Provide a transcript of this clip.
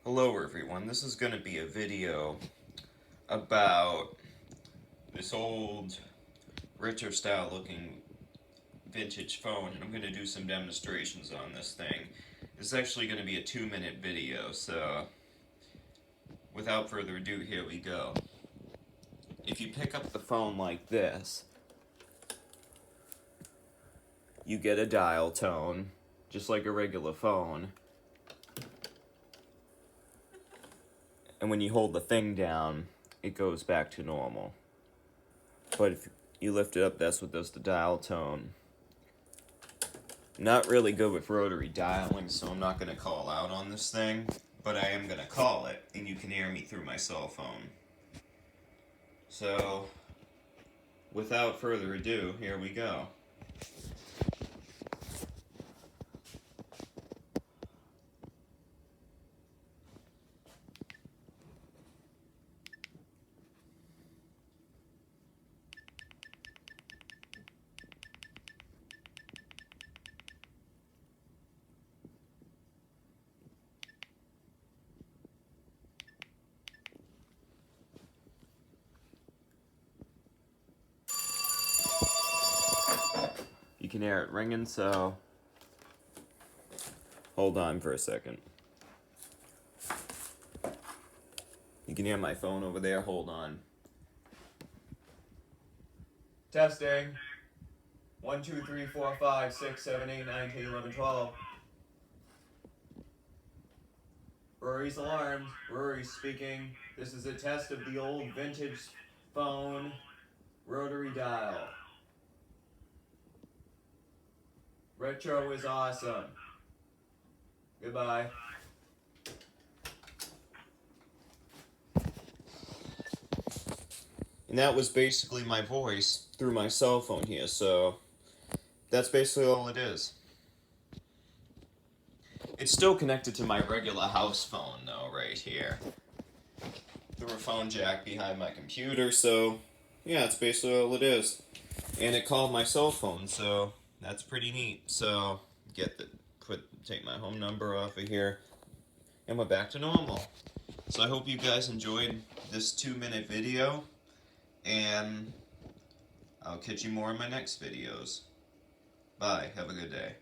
Hello everyone, this is going to be a video about this old retro style looking vintage phone, and I'm going to do some demonstrations on this thing. It's actually going to be a 2-minute video, so without further ado, here we go. If you pick up the phone like this, you get a dial tone, just like a regular phone. And when you hold the thing down, it goes back to normal. But if you lift it up, that's what does the dial tone. Not really good with rotary dialing, so I'm not going to call out on this thing, but I am going to call it, and you can hear me through my cell phone. So, without further ado, here we go. You can hear it ringing, so hold on for a second. You can hear my phone over there, hold on. Testing. 1, 2, 3, 4, 5, 6, 7, 8, 9, 10, 11, 12. Rory's alarmed. Rory's speaking. This is a test of the old vintage phone rotary dial. Retro is awesome. Goodbye. And that was basically my voice through my cell phone here, so that's basically all it is. It's still connected to my regular house phone though, right here. Through a phone jack behind my computer, so yeah, that's basically all it is. And it called my cell phone, so that's pretty neat. So take my home number off of here, and we're back to normal. So I hope you guys enjoyed this 2-minute video, and I'll catch you more in my next videos. Bye, have a good day.